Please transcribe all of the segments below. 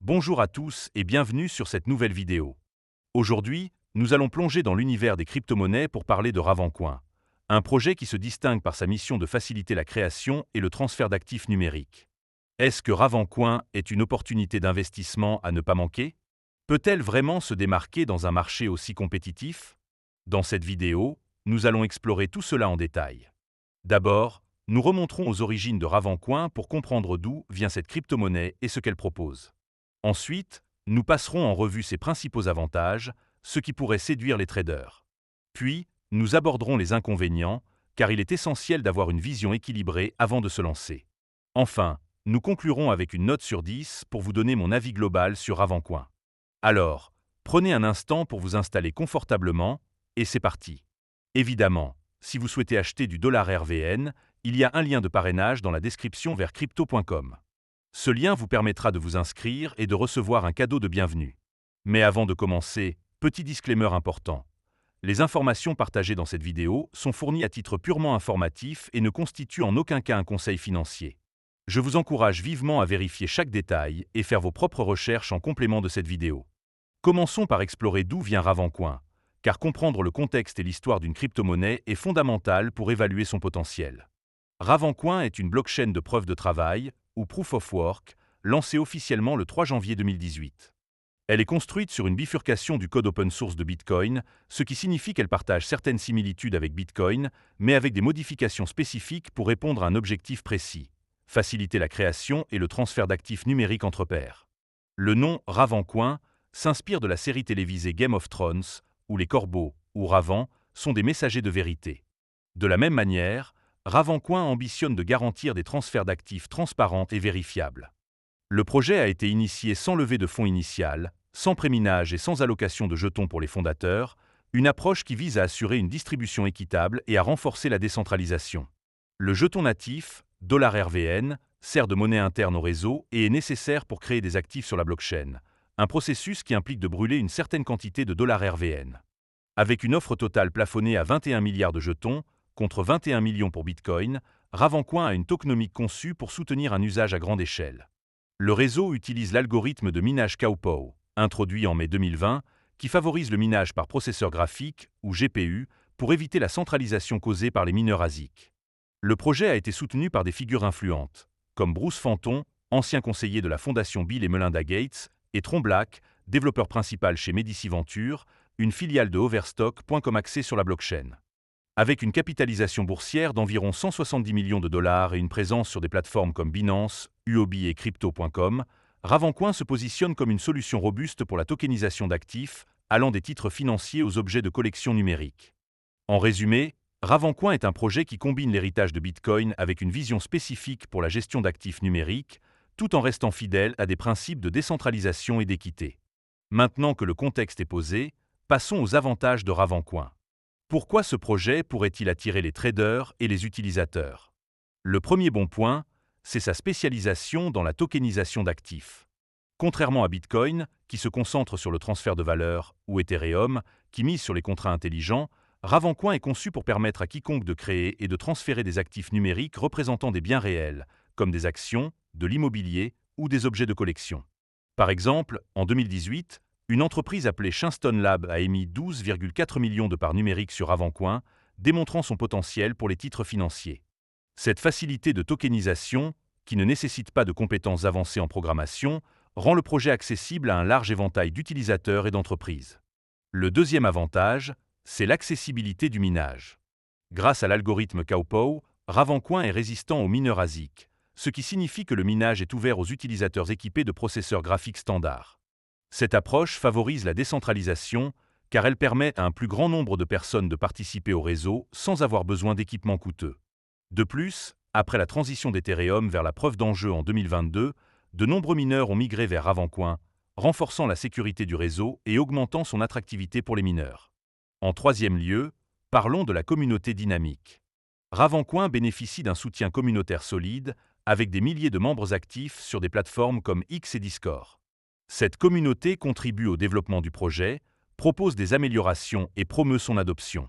Bonjour à tous et bienvenue sur cette nouvelle vidéo. Aujourd'hui, nous allons plonger dans l'univers des crypto-monnaies pour parler de Ravencoin, un projet qui se distingue par sa mission de faciliter la création et le transfert d'actifs numériques. Est-ce que Ravencoin est une opportunité d'investissement à ne pas manquer? Peut-elle vraiment se démarquer dans un marché aussi compétitif? Dans cette vidéo, nous allons explorer tout cela en détail. D'abord, nous remonterons aux origines de Ravencoin pour comprendre d'où vient cette crypto-monnaie et ce qu'elle propose. Ensuite, nous passerons en revue ses principaux avantages, ce qui pourrait séduire les traders. Puis, nous aborderons les inconvénients, car il est essentiel d'avoir une vision équilibrée avant de se lancer. Enfin, nous conclurons avec une note sur 10 pour vous donner mon avis global sur Ravencoin. Alors, prenez un instant pour vous installer confortablement, et c'est parti. Évidemment, si vous souhaitez acheter du dollar RVN, il y a un lien de parrainage dans la description vers crypto.com. Ce lien vous permettra de vous inscrire et de recevoir un cadeau de bienvenue. Mais avant de commencer, petit disclaimer important. Les informations partagées dans cette vidéo sont fournies à titre purement informatif et ne constituent en aucun cas un conseil financier. Je vous encourage vivement à vérifier chaque détail et faire vos propres recherches en complément de cette vidéo. Commençons par explorer d'où vient Ravencoin, car comprendre le contexte et l'histoire d'une crypto-monnaie est fondamental pour évaluer son potentiel. Ravencoin est une blockchain de preuve de travail, ou Proof of Work, lancée officiellement le 3 janvier 2018. Elle est construite sur une bifurcation du code open source de Bitcoin, ce qui signifie qu'elle partage certaines similitudes avec Bitcoin, mais avec des modifications spécifiques pour répondre à un objectif précis: faciliter la création et le transfert d'actifs numériques entre pairs. Le nom Ravencoin s'inspire de la série télévisée Game of Thrones, où les corbeaux, ou ravens, sont des messagers de vérité. De la même manière, Ravencoin ambitionne de garantir des transferts d'actifs transparents et vérifiables. Le projet a été initié sans levée de fonds initiale, sans préminage et sans allocation de jetons pour les fondateurs, une approche qui vise à assurer une distribution équitable et à renforcer la décentralisation. Le jeton natif, $RVN, sert de monnaie interne au réseau et est nécessaire pour créer des actifs sur la blockchain, un processus qui implique de brûler une certaine quantité de $RVN. Avec une offre totale plafonnée à 21 milliards de jetons, contre 21 millions pour Bitcoin, Ravencoin a une tokenomique conçue pour soutenir un usage à grande échelle. Le réseau utilise l'algorithme de minage Kawpow, introduit en mai 2020, qui favorise le minage par processeur graphique, ou GPU, pour éviter la centralisation causée par les mineurs ASIC. Le projet a été soutenu par des figures influentes, comme Bruce Fenton, ancien conseiller de la fondation Bill et Melinda Gates, et Tron Black, développeur principal chez Medici Venture, une filiale de Overstock.com axée sur la blockchain. Avec une capitalisation boursière d'environ 170 millions de dollars et une présence sur des plateformes comme Binance, Huobi et Crypto.com, Ravencoin se positionne comme une solution robuste pour la tokenisation d'actifs, allant des titres financiers aux objets de collection numérique. En résumé, Ravencoin est un projet qui combine l'héritage de Bitcoin avec une vision spécifique pour la gestion d'actifs numériques, tout en restant fidèle à des principes de décentralisation et d'équité. Maintenant que le contexte est posé, passons aux avantages de Ravencoin. Pourquoi ce projet pourrait-il attirer les traders et les utilisateurs? Le premier bon point, c'est sa spécialisation dans la tokenisation d'actifs. Contrairement à Bitcoin, qui se concentre sur le transfert de valeur, ou Ethereum, qui mise sur les contrats intelligents, Ravencoin est conçu pour permettre à quiconque de créer et de transférer des actifs numériques représentant des biens réels, comme des actions, de l'immobilier ou des objets de collection. Par exemple, en 2018, une entreprise appelée Shinston Lab a émis 12,4 millions de parts numériques sur Ravencoin, démontrant son potentiel pour les titres financiers. Cette facilité de tokenisation, qui ne nécessite pas de compétences avancées en programmation, rend le projet accessible à un large éventail d'utilisateurs et d'entreprises. Le deuxième avantage, c'est l'accessibilité du minage. Grâce à l'algorithme Kawpow, Ravencoin est résistant aux mineurs ASIC, ce qui signifie que le minage est ouvert aux utilisateurs équipés de processeurs graphiques standards. Cette approche favorise la décentralisation, car elle permet à un plus grand nombre de personnes de participer au réseau sans avoir besoin d'équipements coûteux. De plus, après la transition d'Ethereum vers la preuve d'enjeu en 2022, de nombreux mineurs ont migré vers Ravencoin, renforçant la sécurité du réseau et augmentant son attractivité pour les mineurs. En troisième lieu, parlons de la communauté dynamique. Ravencoin bénéficie d'un soutien communautaire solide, avec des milliers de membres actifs sur des plateformes comme X et Discord. Cette communauté contribue au développement du projet, propose des améliorations et promeut son adoption.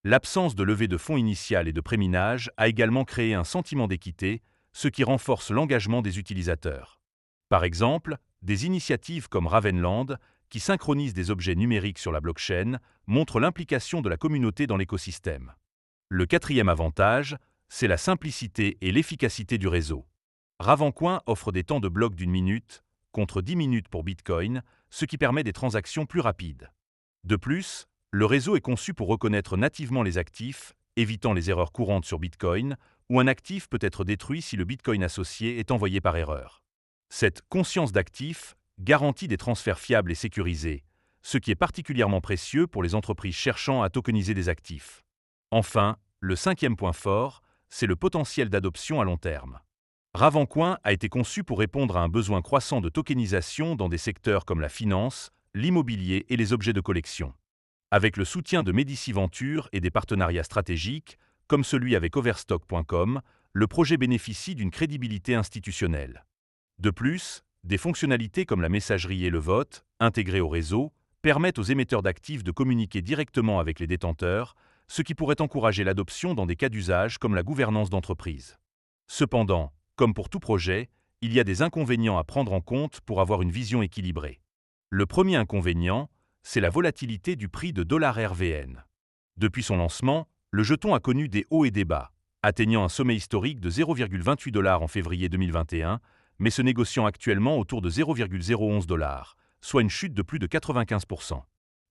L'absence de levée de fonds initiale et de préminage a également créé un sentiment d'équité, ce qui renforce l'engagement des utilisateurs. Par exemple, des initiatives comme Ravenland, qui synchronisent des objets numériques sur la blockchain, montrent l'implication de la communauté dans l'écosystème. Le quatrième avantage, c'est la simplicité et l'efficacité du réseau. Ravencoin offre des temps de bloc d'1 minute, contre 10 minutes pour Bitcoin, ce qui permet des transactions plus rapides. De plus, le réseau est conçu pour reconnaître nativement les actifs, évitant les erreurs courantes sur Bitcoin, où un actif peut être détruit si le Bitcoin associé est envoyé par erreur. Cette conscience d'actif garantit des transferts fiables et sécurisés, ce qui est particulièrement précieux pour les entreprises cherchant à tokeniser des actifs. Enfin, le cinquième point fort, c'est le potentiel d'adoption à long terme. Ravencoin a été conçu pour répondre à un besoin croissant de tokenisation dans des secteurs comme la finance, l'immobilier et les objets de collection. Avec le soutien de Medici Venture et des partenariats stratégiques, comme celui avec Overstock.com, le projet bénéficie d'une crédibilité institutionnelle. De plus, des fonctionnalités comme la messagerie et le vote, intégrées au réseau, permettent aux émetteurs d'actifs de communiquer directement avec les détenteurs, ce qui pourrait encourager l'adoption dans des cas d'usage comme la gouvernance d'entreprise. Cependant, comme pour tout projet, il y a des inconvénients à prendre en compte pour avoir une vision équilibrée. Le premier inconvénient, c'est la volatilité du prix de $RVN. Depuis son lancement, le jeton a connu des hauts et des bas, atteignant un sommet historique de 0,28 $ en février 2021, mais se négociant actuellement autour de 0,011 $, soit une chute de plus de 95%.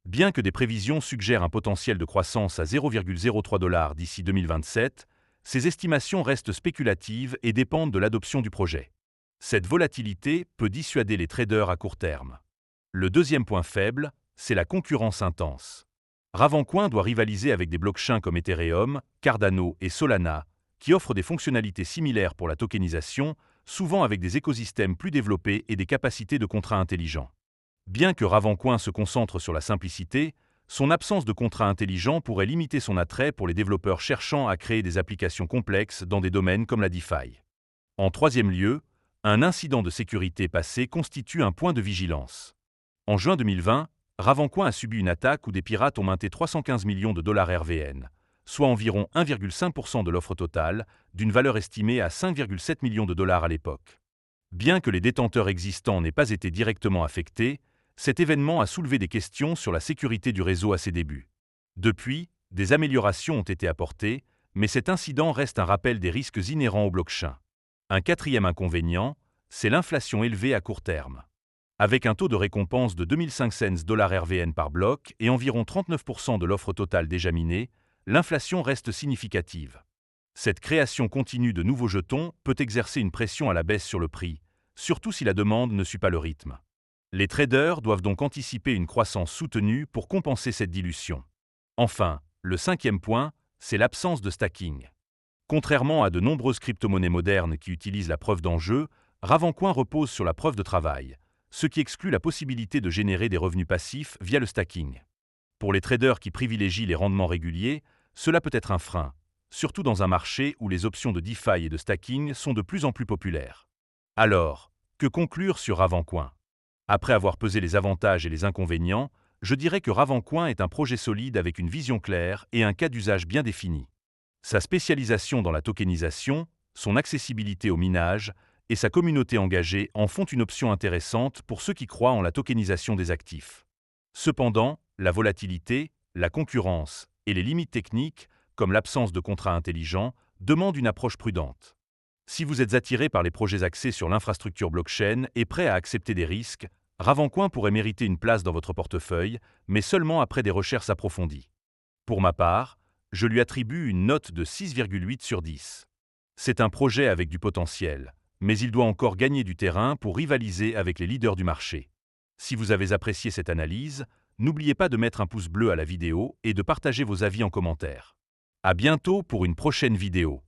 Bien que des prévisions suggèrent un potentiel de croissance à 0,03 $ d'ici 2027, ces estimations restent spéculatives et dépendent de l'adoption du projet. Cette volatilité peut dissuader les traders à court terme. Le deuxième point faible, c'est la concurrence intense. Ravencoin doit rivaliser avec des blockchains comme Ethereum, Cardano et Solana, qui offrent des fonctionnalités similaires pour la tokenisation, souvent avec des écosystèmes plus développés et des capacités de contrats intelligents. Bien que Ravencoin se concentre sur la simplicité, son absence de contrats intelligents pourrait limiter son attrait pour les développeurs cherchant à créer des applications complexes dans des domaines comme la DeFi. En troisième lieu, un incident de sécurité passé constitue un point de vigilance. En juin 2020, Ravencoin a subi une attaque où des pirates ont minté 315 millions de $RVN, soit environ 1,5% de l'offre totale, d'une valeur estimée à 5,7 millions de dollars à l'époque. Bien que les détenteurs existants n'aient pas été directement affectés, cet événement a soulevé des questions sur la sécurité du réseau à ses débuts. Depuis, des améliorations ont été apportées, mais cet incident reste un rappel des risques inhérents au blockchain. Un quatrième inconvénient, c'est l'inflation élevée à court terme. Avec un taux de récompense de 2500 $RVN par bloc et environ 39% de l'offre totale déjà minée, l'inflation reste significative. Cette création continue de nouveaux jetons peut exercer une pression à la baisse sur le prix, surtout si la demande ne suit pas le rythme. Les traders doivent donc anticiper une croissance soutenue pour compenser cette dilution. Enfin, le cinquième point, c'est l'absence de stacking. Contrairement à de nombreuses crypto-monnaies modernes qui utilisent la preuve d'enjeu, Ravencoin repose sur la preuve de travail, ce qui exclut la possibilité de générer des revenus passifs via le stacking. Pour les traders qui privilégient les rendements réguliers, cela peut être un frein, surtout dans un marché où les options de DeFi et de stacking sont de plus en plus populaires. Alors, que conclure sur Ravencoin ? Après avoir pesé les avantages et les inconvénients, je dirais que Ravencoin est un projet solide avec une vision claire et un cas d'usage bien défini. Sa spécialisation dans la tokenisation, son accessibilité au minage et sa communauté engagée en font une option intéressante pour ceux qui croient en la tokenisation des actifs. Cependant, la volatilité, la concurrence et les limites techniques, comme l'absence de contrats intelligents, demandent une approche prudente. Si vous êtes attiré par les projets axés sur l'infrastructure blockchain et prêt à accepter des risques, Ravencoin pourrait mériter une place dans votre portefeuille, mais seulement après des recherches approfondies. Pour ma part, je lui attribue une note de 6,8 sur 10. C'est un projet avec du potentiel, mais il doit encore gagner du terrain pour rivaliser avec les leaders du marché. Si vous avez apprécié cette analyse, n'oubliez pas de mettre un pouce bleu à la vidéo et de partager vos avis en commentaire. À bientôt pour une prochaine vidéo.